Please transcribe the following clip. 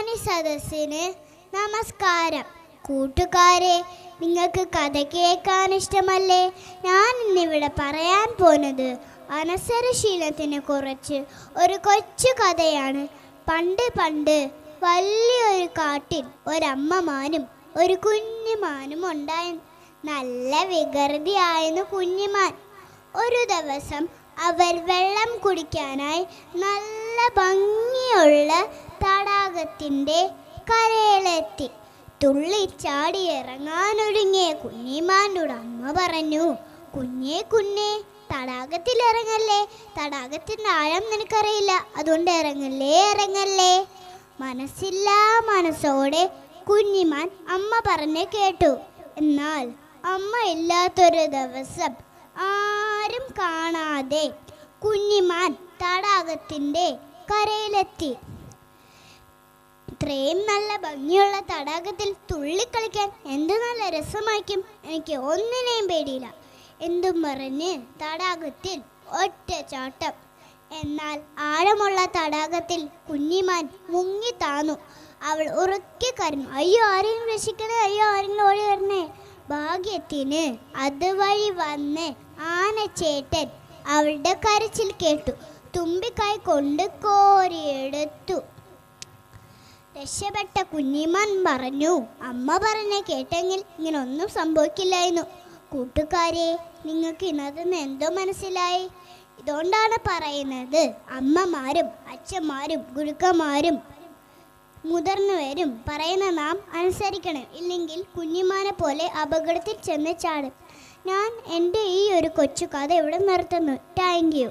ബഹുമാന്യ സദസ്സിന് നമസ്കാരം. കൂട്ടുകാരെ, നിങ്ങൾക്ക് കഥ കേൾക്കാൻ ഇഷ്ടമല്ലേ? ഞാൻ ഇന്നിവിടെ പറയാൻ പോകുന്നത് അനസരശീലത്തിനെ കുറിച്ച് ഒരു കൊച്ചു കഥയാണ്. പണ്ട് പണ്ട് വലിയൊരു കാട്ടിൽ ഒരമ്മമാനും ഒരു കുഞ്ഞുമാനും ഉണ്ടായിരുന്നു. നല്ല വികൃതിയായിരുന്നു കുഞ്ഞുമാൻ. ഒരു ദിവസം അവർ വെള്ളം കുടിക്കാനായി നല്ല ഭംഗിയുള്ള തടാകത്തിൻ്റെ കരയിലെത്തി. തുള്ളിച്ചാടി ഇറങ്ങാനൊരുങ്ങിയ കുഞ്ഞിമാനോട് അമ്മ പറഞ്ഞു, കുഞ്ഞേ കുഞ്ഞേ, തടാകത്തിലിറങ്ങല്ലേ, തടാകത്തിൻ്റെ ആഴം നിനക്കറിയില്ല, അതുകൊണ്ട് ഇറങ്ങല്ലേ. മനസ്സില്ലാ മനസ്സോടെ കുഞ്ഞിമാൻ അമ്മ പറഞ്ഞ് കേട്ടു. എന്നാൽ അമ്മ ഇല്ലാത്തൊരു ദിവസം ആരും കാണാതെ കുഞ്ഞിമാൻ തടാകത്തിൻ്റെ കരയിലെത്തി. ഇത്രയും നല്ല ഭംഗിയുള്ള തടാകത്തിൽ തുള്ളിക്കളിക്കാൻ എന്ത് നല്ല രസമായിരിക്കും, എനിക്ക് ഒന്നിനെയും പേടിയില്ല എന്തും പറഞ്ഞ് തടാകത്തിൽ ഒറ്റ ചാട്ടം. എന്നാൽ ആഴമുള്ള തടാകത്തിൽ കുഞ്ഞിമാൻ മുങ്ങി താന്നു. അവൾ ഉറക്കെ കരഞ്ഞു, അയ്യോ ആരെങ്കിലും രക്ഷിക്കണേ, അയ്യോ ആരെങ്കിലും ഓടി വരണേ. ഭാഗ്യത്തിന് അതുവഴി വന്ന് ആനച്ചേട്ടൻ അവളുടെ കരച്ചിൽ കേട്ടു. തുമ്പിക്കൈ കൊണ്ട് കോരിയെടുത്തു. രക്ഷപ്പെട്ട കുഞ്ഞിമാൻ പറഞ്ഞു, അമ്മ പറഞ്ഞ് കേട്ടെങ്കിൽ ഇങ്ങനെ ഒന്നും സംഭവിക്കില്ലായിരുന്നു. കൂട്ടുകാരെ, നിങ്ങൾക്ക് ഇന്നതെന്ന് എന്തോ മനസ്സിലായി? ഇതുകൊണ്ടാണ് പറയുന്നത്, അമ്മമാരും അച്ഛന്മാരും ഗുരുക്കന്മാരും മുതിർന്നവരും പറയുന്ന നാം അനുസരിക്കണം, ഇല്ലെങ്കിൽ കുഞ്ഞിമാനെ പോലെ അപകടത്തിൽ ചെന്ന് ചാടും. ഞാൻ എൻ്റെ ഈ ഒരു കൊച്ചു കഥ ഇവിടെ നിർത്തുന്നു. Thank you.